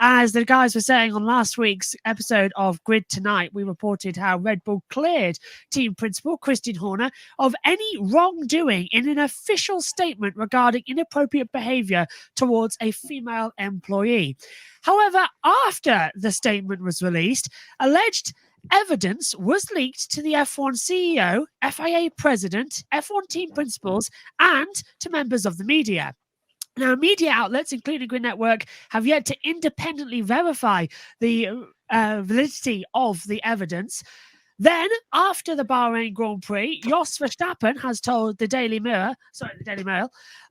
as the guys were saying on last week's episode of Grid Tonight, we reported how Red Bull cleared team principal Christian Horner of any wrongdoing in an official statement regarding inappropriate behavior towards a female employee. However, after the statement was released, alleged evidence was leaked to the F1 CEO, FIA president, F1 team principals, and to members of the media. Now, media outlets, including Grid Network, have yet to independently verify the validity of the evidence. Then, after the Bahrain Grand Prix, Jos Verstappen has told the Daily Mail,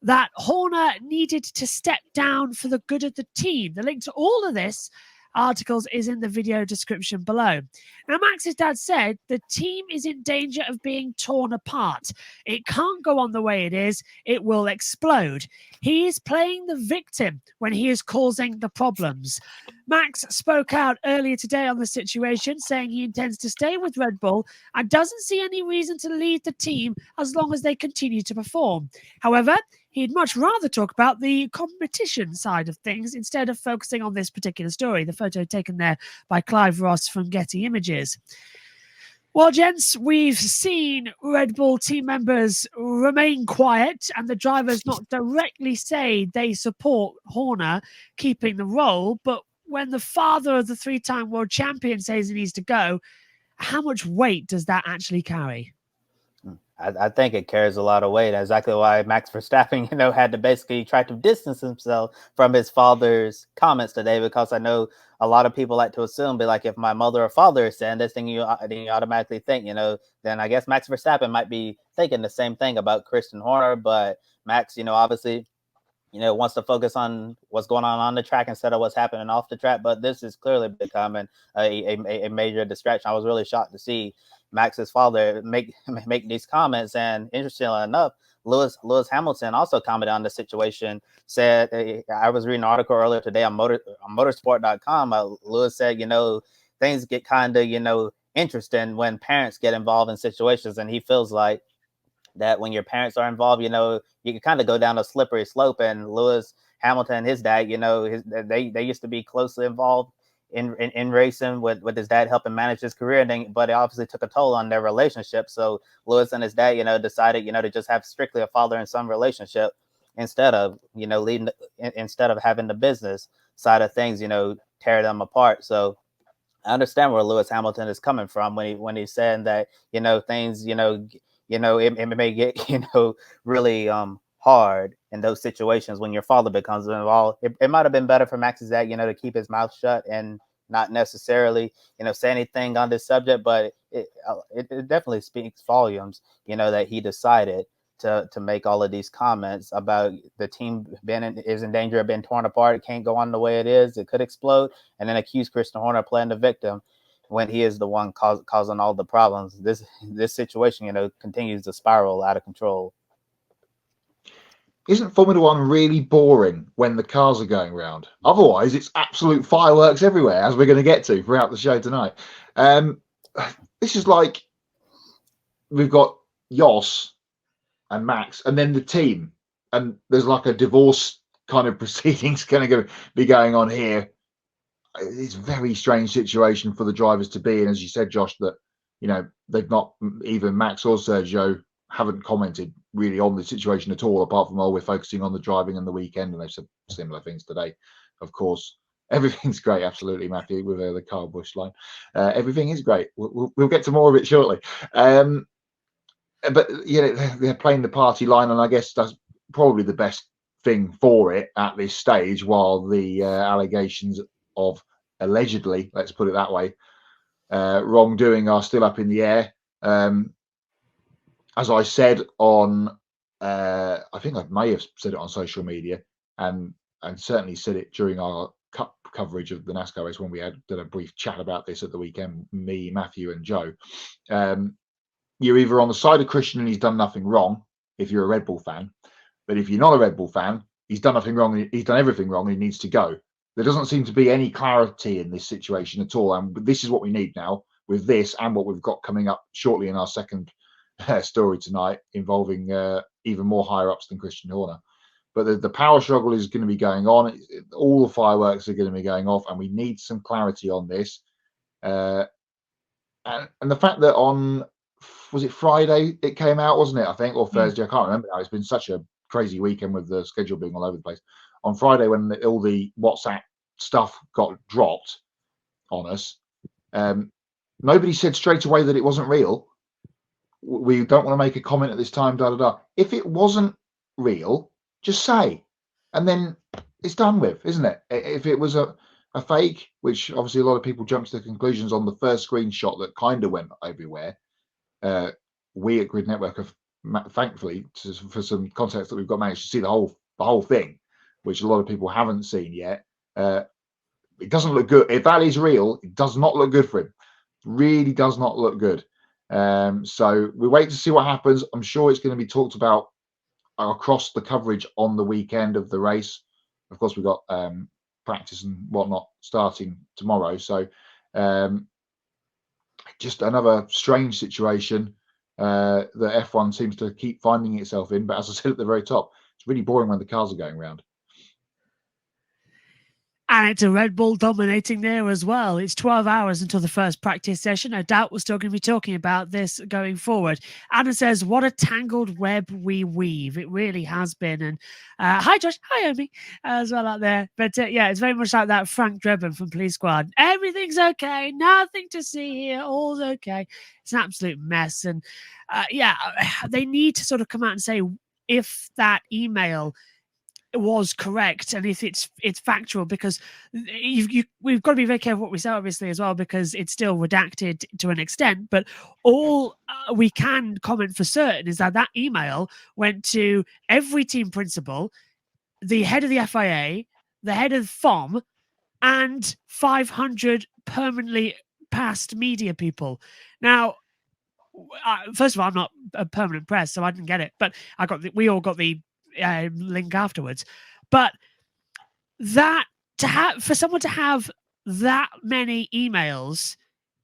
that Horner needed to step down for the good of the team. The link to all of this articles is in the video description below. Now, Max's dad said the team is in danger of being torn apart. It can't go on the way it is. It will explode. He is playing the victim when he is causing the problems. Max spoke out earlier today on the situation, saying he intends to stay with Red Bull and doesn't see any reason to leave the team as long as they continue to perform. However, he'd much rather talk about the competition side of things instead of focusing on this particular story. The photo taken there by Clive Ross from Getty Images. Well, gents, we've seen Red Bull team members remain quiet and the drivers not directly say they support Horner keeping the role, but when the father of the three-time world champion says he needs to go, how much weight does that actually carry? I think it carries a lot of weight. That's exactly why Max Verstappen, had to basically try to distance himself from his father's comments today, because I know a lot of people like to assume, be like, if my mother or father is saying this, then you automatically think, then I guess Max Verstappen might be thinking the same thing about Christian Horner. But Max, obviously, wants to focus on what's going on the track instead of what's happening off the track. But this is clearly becoming a major distraction. I was really shocked to see Max's father make these comments. And interestingly enough, Lewis Hamilton also commented on the situation, said, I was reading an article earlier today on motorsport.com. Lewis said, things get kind of, interesting when parents get involved in situations. And he feels like that when your parents are involved, you can kind of go down a slippery slope. And Lewis Hamilton and his dad, they used to be closely involved in racing with his dad helping manage his career, but it obviously took a toll on their relationship. So Lewis and his dad, decided, to just have strictly a father and son relationship instead of, instead of having the business side of things, tear them apart. So I understand where Lewis Hamilton is coming from when he's saying that, things, it may get, really hard in those situations when your father becomes involved. It might have been better for Max's dad, to keep his mouth shut and not necessarily, say anything on this subject, but it definitely speaks volumes, that he decided to make all of these comments about the team is in danger of being torn apart. It can't go on the way it is. It could explode, and then accuse Christian Horner playing the victim when he is the one causing all the problems. This situation, continues to spiral out of control. Isn't Formula One really boring when the cars are going round? Otherwise, it's absolute fireworks everywhere, as we're going to get to throughout the show tonight. This is like we've got Jos and Max, and then the team, and there's like a divorce kind of proceedings going to be going on here. It's a very strange situation for the drivers to be in, as you said, Josh, that they've not, even Max or Sergio haven't commented really on the situation at all, apart from, we're focusing on the driving and the weekend, and they've said similar things today. Of course, everything's great, absolutely, Matthew, with the Carl Busch line. Everything is great. We'll get to more of it shortly. But they're playing the party line, and I guess that's probably the best thing for it at this stage, while the allegations of allegedly, let's put it that way, wrongdoing are still up in the air. As I said on, I think I may have said it on social media, and certainly said it during our Cup coverage of the NASCAR race when we did a brief chat about this at the weekend, me, Matthew, and Joe. You're either on the side of Christian and he's done nothing wrong if you're a Red Bull fan, but if you're not a Red Bull fan, he's done nothing wrong. He's done everything wrong. And he needs to go. There doesn't seem to be any clarity in this situation at all, and this is what we need now with this and what we've got coming up shortly in our second story tonight, involving even more higher ups than Christian Horner. But the power struggle is going to be going on. All the fireworks are going to be going off, and we need some clarity on this. And the fact that was it Friday it came out, wasn't it? I think, or Thursday. I can't remember now. It's been such a crazy weekend with the schedule being all over the place. On Friday, when all the WhatsApp stuff got dropped on us, nobody said straight away that it wasn't real. We don't want to make a comment at this time, If it wasn't real, just say, and then it's done with, isn't it? If it was a fake, which obviously a lot of people jumped to the conclusions on the first screenshot that kind of went everywhere. We at Grid Network have, thankfully, for some context that we've got, managed to see the whole thing, which a lot of people haven't seen yet. It doesn't look good. If that is real, it does not look good for him. Really does not look good. So we wait to see what happens. I'm sure it's going to be talked about across the coverage on the weekend of the race. Of course, we've got practice and whatnot starting tomorrow. So just another strange situation that F1 seems to keep finding itself in. But as I said at the very top, it's really boring when the cars are going around. And it's a Red Bull dominating there as well. It's 12 hours until the first practice session. I doubt we're still going to be talking about this going forward. Anna says, what a tangled web we weave. It really has been. And hi, Josh. Hi, Omi, as well out there. But yeah, it's very much like that Frank Drebin from Police Squad. Everything's okay. Nothing to see here. All's okay. It's an absolute mess. And yeah, they need to sort of come out and say if that email was correct and if it's factual, because we've got to be very careful what we say, obviously, as well, because it's still redacted to an extent. But all we can comment for certain is that email went to every team principal, the head of the FIA, the head of FOM, and 500 permanently passed media people. Now, first of all, I'm not a permanent press, so I didn't get it, but we all got the link afterwards. But that for someone to have that many emails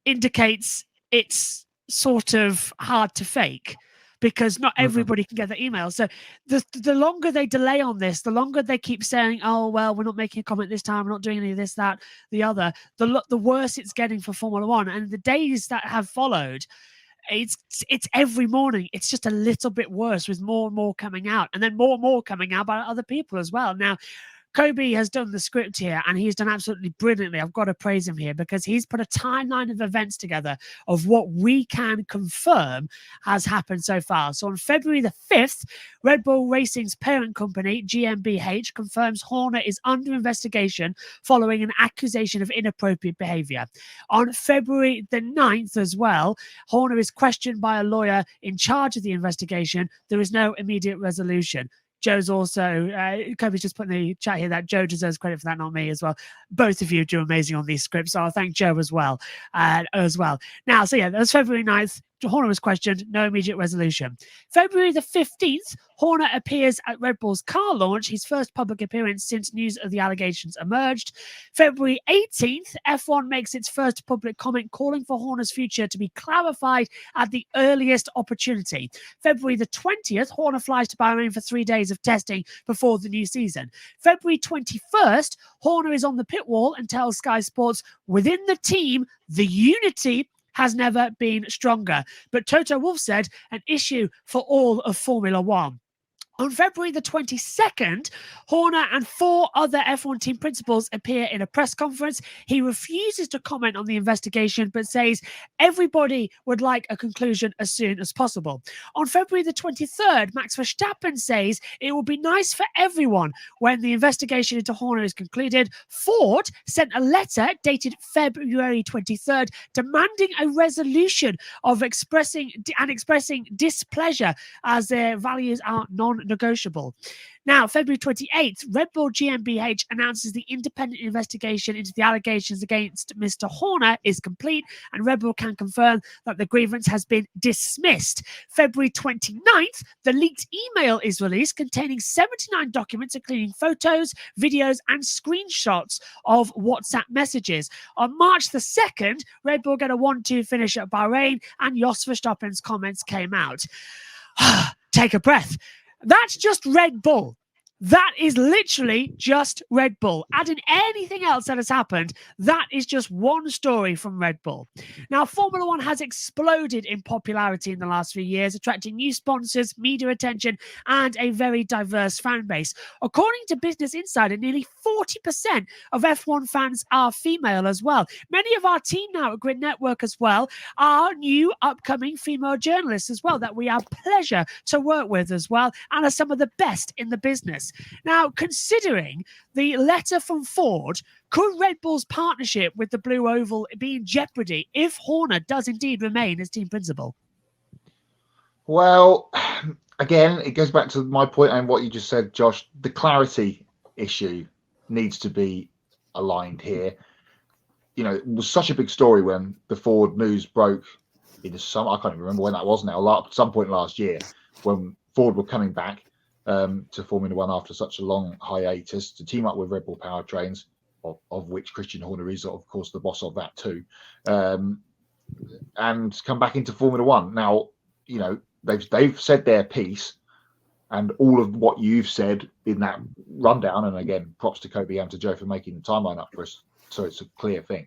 indicates it's sort of hard to fake, because not everybody can get the email. So the longer they delay on this, the longer they keep saying, oh, well, we're not making a comment this time, we're not doing any of this, that, the other, the worse it's getting for Formula One. And the days that have followed, it's every morning. It's just a little bit worse, with more and more coming out, and then more and more coming out by other people as well. Now, Kobe has done the script here, and he's done absolutely brilliantly. I've got to praise him here, because he's put a timeline of events together of what we can confirm has happened so far. So on February the 5th, Red Bull Racing's parent company, GmbH, confirms Horner is under investigation following an accusation of inappropriate behavior. On February the 9th as well, Horner is questioned by a lawyer in charge of the investigation. There is no immediate resolution. Joe's also, Kobe's just put in the chat here that Joe deserves credit for that, not me as well. Both of you do amazing on these scripts, so I'll thank Joe as well. Now, so yeah, that was February 9th. Horner was questioned, no immediate resolution. February the 15th, Horner appears at Red Bull's car launch, his first public appearance since news of the allegations emerged. February 18th, F1 makes its first public comment calling for Horner's future to be clarified at the earliest opportunity. February the 20th, Horner flies to Bahrain for 3 days of testing before the new season. February 21st, Horner is on the pit wall and tells Sky Sports, within the team, the unity has never been stronger. But Toto Wolff said, an issue for all of Formula One. On February the 22nd, Horner and 4 other F1 team principals appear in a press conference. He refuses to comment on the investigation, but says everybody would like a conclusion as soon as possible. On February the 23rd, Max Verstappen says it will be nice for everyone when the investigation into Horner is concluded. Ford sent a letter dated February 23rd demanding a resolution of expressing displeasure as their values are non-negotiable. Now, February 28th, Red Bull GmbH announces the independent investigation into the allegations against Mr. Horner is complete, and Red Bull can confirm that the grievance has been dismissed. February 29th, the leaked email is released containing 79 documents, including photos, videos, and screenshots of WhatsApp messages. On March the 2nd, Red Bull get a 1-2 finish at Bahrain, and Jos Verstappen's comments came out. Take a breath. That's just Red Bull. That is literally just Red Bull. Add in anything else that has happened, that is just one story from Red Bull. Now, Formula One has exploded in popularity in the last few years, attracting new sponsors, media attention, and a very diverse fan base. According to Business Insider, nearly 40% of F1 fans are female as well. Many of our team now at Grid Network as well are new upcoming female journalists as well that we have pleasure to work with as well, and are some of the best in the business. Now, considering the letter from Ford, could Red Bull's partnership with the Blue Oval be in jeopardy if Horner does indeed remain as team principal? Well, again, it goes back to my point and what you just said, Josh. The clarity issue needs to be aligned here. You know, it was such a big story when the Ford news broke in the summer. I can't even remember when that was now, at some point last year, when Ford were coming back to Formula One after such a long hiatus to team up with Red Bull powertrains, of which Christian Horner is, of course, the boss of that too, and come back into Formula One. Now, you know, they've said their piece, and all of what you've said in that rundown, and again, props to Kobe and to Joe for making the timeline up for us, so it's a clear thing.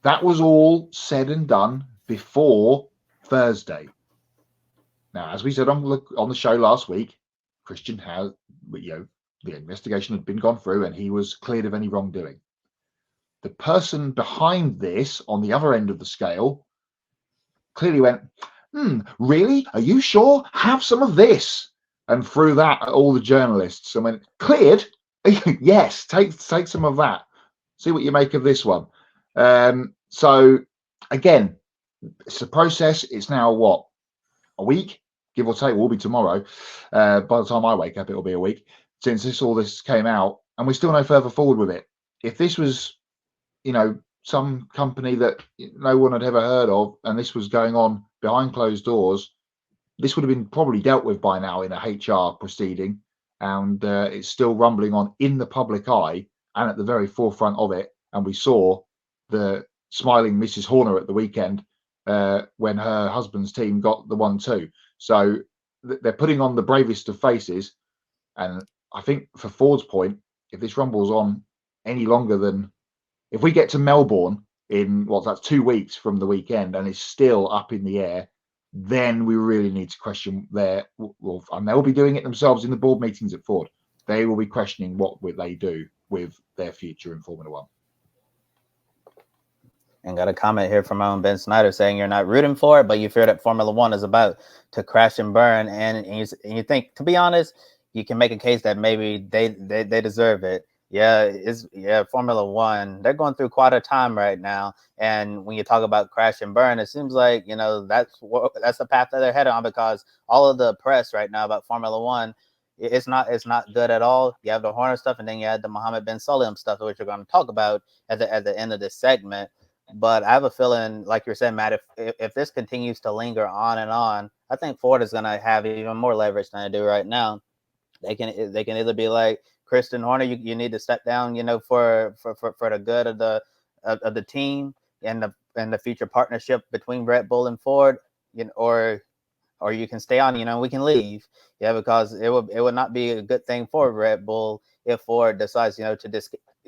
That was all said and done before Thursday. Now, as we said on the show last week, Christian has, the investigation had been gone through and he was cleared of any wrongdoing. The person behind this, on the other end of the scale, clearly went, really? Are you sure? Have some of this. And threw that at all the journalists and went, cleared? Yes, take some of that. See what you make of this one. So, again, it's a process. It's now, what, a week? Give or take, will be tomorrow. By the time I wake up, it'll be a week since all this came out, and we're still no further forward with it. If this was, some company that no one had ever heard of, and this was going on behind closed doors, this would have been probably dealt with by now in a HR proceeding, and it's still rumbling on in the public eye and at the very forefront of it. And we saw the smiling Mrs. Horner at the weekend when her husband's team got the 1-2. So they're putting on the bravest of faces. And I think for Ford's point, if this rumbles on any longer than, if we get to Melbourne in, that's 2 weeks from the weekend and it's still up in the air, then we really need to question and they'll be doing it themselves in the board meetings at Ford. They will be questioning what would they do with their future in Formula One. And got a comment here from my own Ben Snyder saying you're not rooting for it, but you fear that Formula One is about to crash and burn. And you think, to be honest, you can make a case that maybe they deserve it. Formula One, they're going through quite a time right now. And when you talk about crash and burn, it seems like, that's the path that they're headed on, because all of the press right now about Formula One, it's not good at all. You have the Horner stuff, and then you have the Mohammed bin Sulayem stuff, which we're going to talk about at the end of this segment. But I have a feeling, like you're saying, Matt, if this continues to linger on and on, I think Ford is going to have even more leverage than they do right now. They can either be like, Christian Horner, you need to step down, for the good of the team and the future partnership between Red Bull and Ford, or you can stay on, we can leave. Because it would not be a good thing for Red Bull if Ford decides,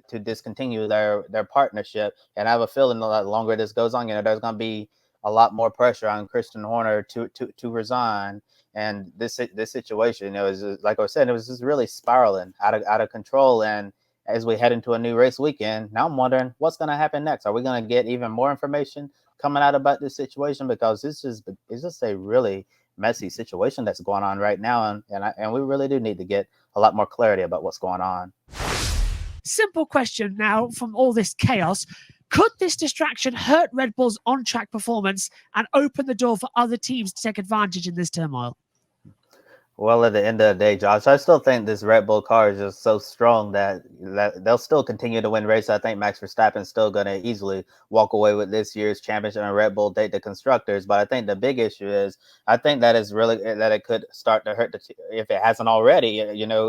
to discontinue their partnership. And I have a feeling the longer this goes on, there's going to be a lot more pressure on Christian Horner to resign. And this situation, like I said, it was just really spiraling out of control. And as we head into a new race weekend, now I'm wondering what's going to happen next. Are we going to get even more information coming out about this situation? Because it's just a really messy situation that's going on right now, and we really do need to get a lot more clarity about what's going on. Simple question now from all this chaos. Could this distraction hurt Red Bull's on-track performance and open the door for other teams to take advantage in this turmoil? Well, at the end of the day, Josh, I still think this Red Bull car is just so strong that they'll still continue to win races. I think Max Verstappen is still going to easily walk away with this year's championship, and Red Bull take the constructors. But I think the big issue is, I think that it could start to hurt if it hasn't already.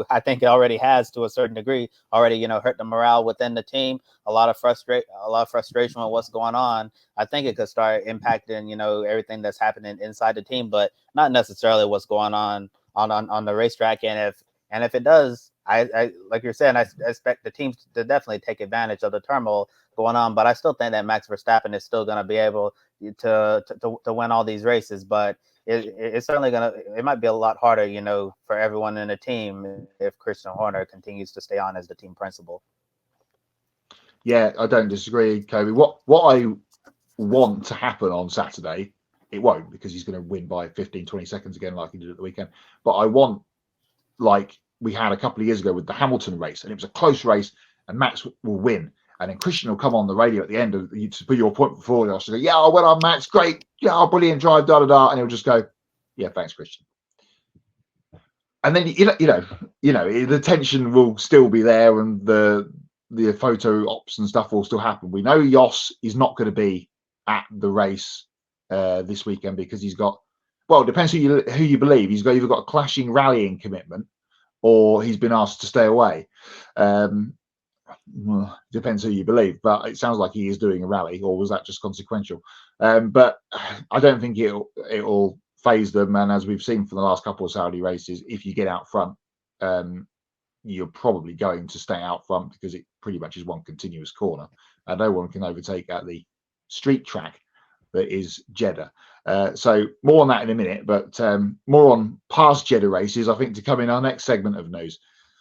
I think it already has to a certain degree. Already, hurt the morale within the team. A lot of frustration with what's going on. I think it could start impacting, everything that's happening inside the team, but not necessarily what's going on the racetrack. And And if it does, I like you're saying, I expect the teams to definitely take advantage of the turmoil going on. But I still think that Max Verstappen is still going to be able to win all these races. But it's certainly it might be a lot harder, for everyone in the team if Christian Horner continues to stay on as the team principal. Yeah, I don't disagree, Kobe. What I want to happen on Saturday, it won't, because he's going to win by 15, 20 seconds again like he did at the weekend. But I want, like we had a couple of years ago with the Hamilton race, and it was a close race, and Max will win. And then Christian will come on the radio at the end to put your point before. He'll say, yeah, well on, Max, great. Yeah, brilliant drive, da-da-da. And he'll just go, yeah, thanks, Christian. And then, the tension will still be there, and the photo ops and stuff will still happen. We know Jos is not going to be at the race this weekend because he's got, well, it depends who you believe. He's either got a clashing rallying commitment or he's been asked to stay away. Well, depends who you believe, but it sounds like he is doing a rally, or was that just consequential? But I don't think it'll phase them. And as we've seen from the last couple of Saudi races, if you get out front, you're probably going to stay out front because it pretty much is one continuous corner, and no one can overtake at the street track that is Jeddah. So more on that in a minute, but more on past Jeddah races, I think, to come in our next segment of news.